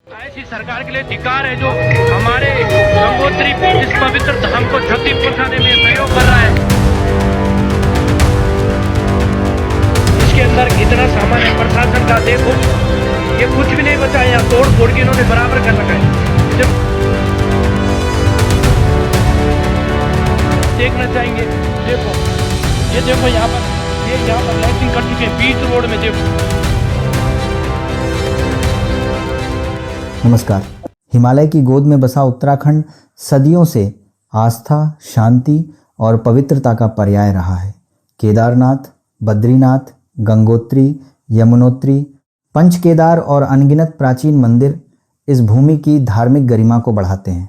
ऐसी सरकार के लिए धिक्कार है जो हमारे गंगोत्री इस पवित्र धाम को क्षति पहुंचाने में सहयोग कर रहा है। इसके अंदर इतना सामान है प्रशासन का, देखो ये कुछ भी नहीं बचा है, यहाँ तोड़ फोड़ के इन्होंने बराबर कर रखा है। देखना चाहेंगे, देखो ये देखो यहाँ पर लाइटिंग कर चुके हैं बीच रोड में, देखो। नमस्कार। हिमालय की गोद में बसा उत्तराखंड सदियों से आस्था, शांति और पवित्रता का पर्याय रहा है। केदारनाथ, बद्रीनाथ, गंगोत्री, यमुनोत्री, पंचकेदार और अनगिनत प्राचीन मंदिर इस भूमि की धार्मिक गरिमा को बढ़ाते हैं।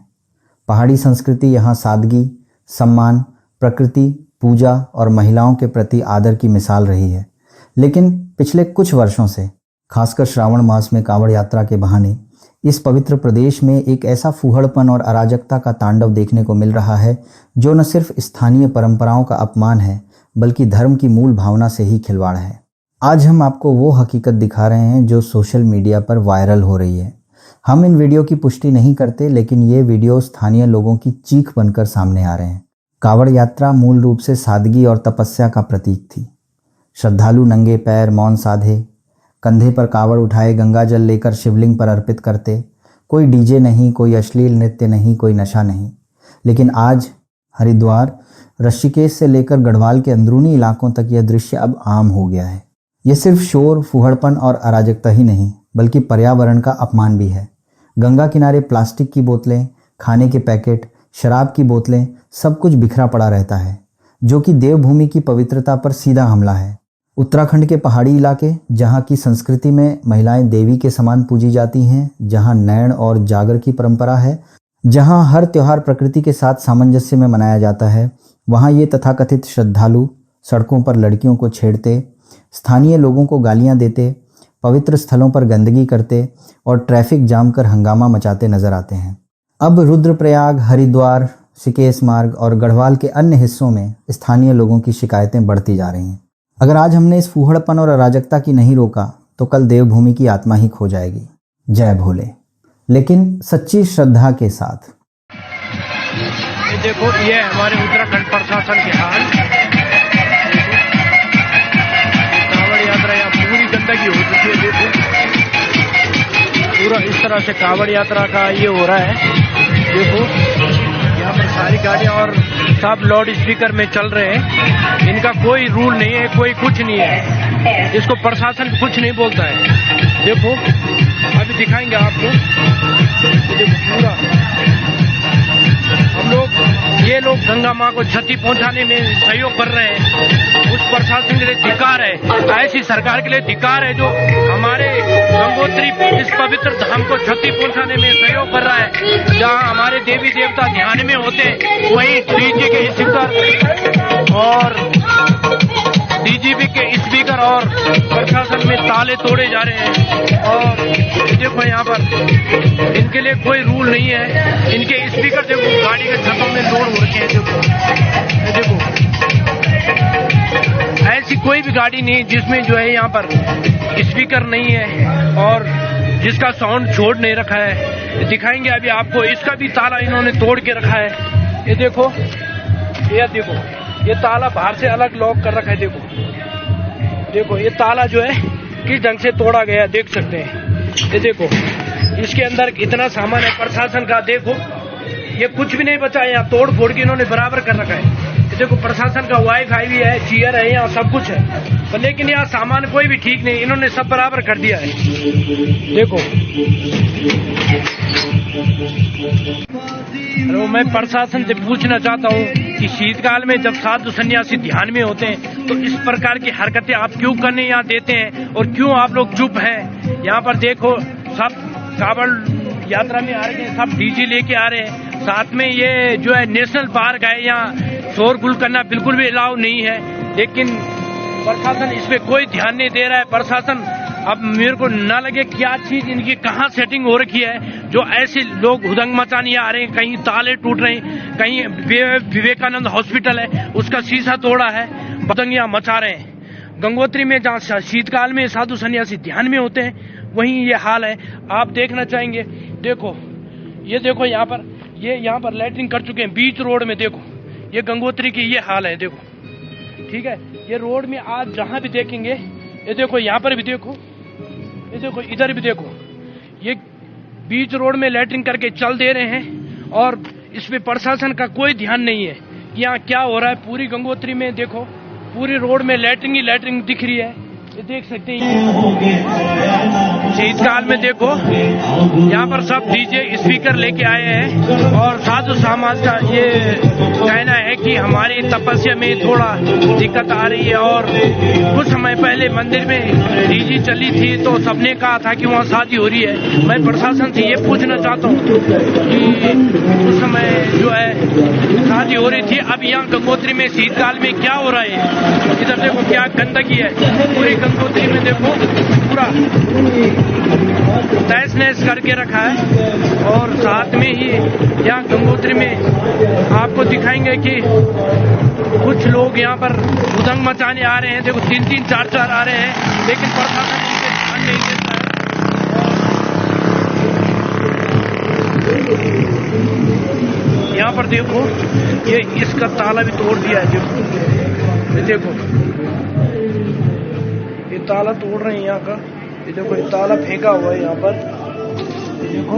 पहाड़ी संस्कृति यहाँ सादगी, सम्मान, प्रकृति, पूजा और महिलाओं के प्रति आदर की मिसाल रही है। लेकिन पिछले कुछ वर्षों से, खासकर श्रावण मास में कांवड़ यात्रा के बहाने इस पवित्र प्रदेश में एक ऐसा फूहड़पन और अराजकता का तांडव देखने को मिल रहा है जो न सिर्फ स्थानीय परंपराओं का अपमान है बल्कि धर्म की मूल भावना से ही खिलवाड़ है। आज हम आपको वो हकीकत दिखा रहे हैं जो सोशल मीडिया पर वायरल हो रही है। हम इन वीडियो की पुष्टि नहीं करते, लेकिन ये वीडियो स्थानीय लोगों की चीख बनकर सामने आ रहे हैं। कांवड़ यात्रा मूल रूप से सादगी और तपस्या का प्रतीक थी। श्रद्धालु नंगे पैर मौन साधे, कंधे पर कावड़ उठाए गंगा जल लेकर शिवलिंग पर अर्पित करते। कोई डीजे नहीं, कोई अश्लील नृत्य नहीं, कोई नशा नहीं। लेकिन आज हरिद्वार, ऋषिकेश से लेकर गढ़वाल के अंदरूनी इलाकों तक यह दृश्य अब आम हो गया है। यह सिर्फ शोर, फूहड़पन और अराजकता ही नहीं बल्कि पर्यावरण का अपमान भी है। गंगा किनारे प्लास्टिक की बोतलें, खाने के पैकेट, शराब की बोतलें, सब कुछ बिखरा पड़ा रहता है, जो कि देवभूमि की पवित्रता पर सीधा हमला है। उत्तराखंड के पहाड़ी इलाके, जहाँ की संस्कृति में महिलाएं देवी के समान पूजी जाती हैं, जहाँ नैण और जागर की परंपरा है, जहाँ हर त्योहार प्रकृति के साथ सामंजस्य में मनाया जाता है, वहाँ ये तथाकथित श्रद्धालु सड़कों पर लड़कियों को छेड़ते, स्थानीय लोगों को गालियाँ देते, पवित्र स्थलों पर गंदगी करते और ट्रैफिक जाम कर हंगामा मचाते नजर आते हैं। अब रुद्रप्रयाग, हरिद्वार, ऋषिकेश मार्ग और गढ़वाल के अन्य हिस्सों में स्थानीय लोगों की शिकायतें बढ़ती जा रही हैं। अगर आज हमने इस फूहड़पन और अराजकता की नहीं रोका तो कल देवभूमि की आत्मा ही खो जाएगी। जय भोले। लेकिन सच्ची श्रद्धा के साथ। ये देखो, ये हमारे उत्तराखंड प्रशासन के हाल। कांवड़ यात्रा यहाँ पूरी गंदगी हो चुकी है। देखो पूरा इस तरह से कांवड़ यात्रा का ये हो रहा है। देखो यहाँ पर सारी गाड़ियाँ और सब लाउड स्पीकर में चल रहे हैं। इनका कोई रूल नहीं है, कोई कुछ नहीं है। इसको प्रशासन कुछ नहीं बोलता है। देखो अभी दिखाएंगे आपको। देखो पूरा हम लोग, ये लोग गंगा माँ को क्षति पहुंचाने में सहयोग कर रहे हैं। उस प्रशासन के लिए धिक्कार है, ऐसी सरकार के लिए धिक्कार है जो हमारे गंगोत्री इस पवित्र धाम को क्षति पहुंचाने में सहयोग कर रहा है। जहाँ हमारे देवी देवता ध्यान में होते हैं, वहीं डीजे के स्पीकर और डीजीपी के स्पीकर और प्रशासन में ताले तोड़े जा रहे हैं। और देखो यहाँ पर इनके लिए कोई रूल नहीं है। इनके स्पीकर देखो गाड़ी के छतों में लोड हो रखे हैं। देखो ऐसी कोई भी गाड़ी नहीं जिसमें जो है यहाँ पर स्पीकर नहीं है और जिसका साउंड छोड़ नहीं रखा है। दिखाएंगे अभी आपको। इसका भी ताला इन्होंने तोड़ के रखा है। ये देखो, ये ताला बाहर से अलग लॉक कर रखा है। देखो ये ताला जो है किस ढंग से तोड़ा गया है, देख सकते हैं। ये देखो इसके अंदर इतना सामान है प्रशासन का। देखो ये कुछ भी नहीं बचा है, यहाँ तोड़ फोड़ के इन्होंने बराबर कर रखा है। देखो प्रशासन का वाईफाई भी है, चेयर है, यहाँ सब कुछ है, लेकिन यहाँ सामान कोई भी ठीक नहीं, इन्होंने सब बराबर कर दिया है। देखो तो मैं प्रशासन से पूछना चाहता हूँ कि शीतकाल में जब साधु सन्यासी ध्यान में होते हैं तो इस प्रकार की हरकतें आप क्यों करने यहाँ देते हैं और क्यों आप लोग चुप हैं? यहाँ पर देखो सब कांवड़ यात्रा में आ रहे हैं, सब डीजे लेके आ रहे हैं। साथ में ये जो है नेशनल पार्क है, यहाँ शोरगुल करना बिल्कुल भी अलाउ नहीं है। लेकिन प्रशासन इस पे कोई ध्यान नहीं दे रहा है। प्रशासन, अब मेरे को ना लगे क्या चीज इनकी कहाँ सेटिंग हो रखी है जो ऐसे लोग हुदंग मचाने आ रहे हैं। कहीं ताले टूट रहे हैं, कहीं विवेकानंद हॉस्पिटल है उसका शीशा तोड़ा है, पतंगियां मचा रहे हैं। गंगोत्री में जहाँ शीतकाल में साधु सन्यासी ध्यान में होते हैं वहीं ये हाल है। आप देखना चाहेंगे, देखो ये देखो यहाँ पर लैट्रिन कर चुके हैं बीच रोड में। देखो ये गंगोत्री की ये हाल है, देखो ठीक है। ये रोड में आज जहां भी देखेंगे, ये देखो यहाँ पर भी देखो, ये देखो इधर भी देखो, ये बीच रोड में लैट्रिन करके चल दे रहे हैं और इस पे प्रशासन का कोई ध्यान नहीं है कि यहाँ क्या हो रहा है। पूरी गंगोत्री में देखो, पूरी रोड में लैट्रिन ही लैट्रिन दिख रही है, ये देख सकते हैं। शीतकाल में देखो यहाँ पर सब डीजे स्पीकर लेके आए हैं और साधु समाज का ये कहना है कि हमारी तपस्या में थोड़ा दिक्कत आ रही है। और कुछ समय पहले मंदिर में डीजे चली थी तो सबने कहा था कि वहाँ शादी हो रही है। मैं प्रशासन से ये पूछना चाहता हूँ कि उस समय जो है शादी हो रही थी, अब यहाँ गंगोत्री में शीतकाल में क्या हो रहा है? इधर देखो क्या गंदगी है, पूरी गंगोत्री में देखो पूरा तहस नहस करके रखा है। और साथ में ही यहाँ गंगोत्री में आपको दिखाएंगे कि कुछ लोग यहाँ पर उदंग मचाने आ रहे हैं। देखो 3-3, 4-4 आ रहे हैं, लेकिन प्रशासन इनके ध्यान नहीं देता है। यहाँ पर देखो ये इसका ताला भी तोड़ दिया है। देखो ये ताला तोड़ रहे हैं यहाँ का, ये देखो ये ताला फेंका हुआ है यहाँ पर, ये देखो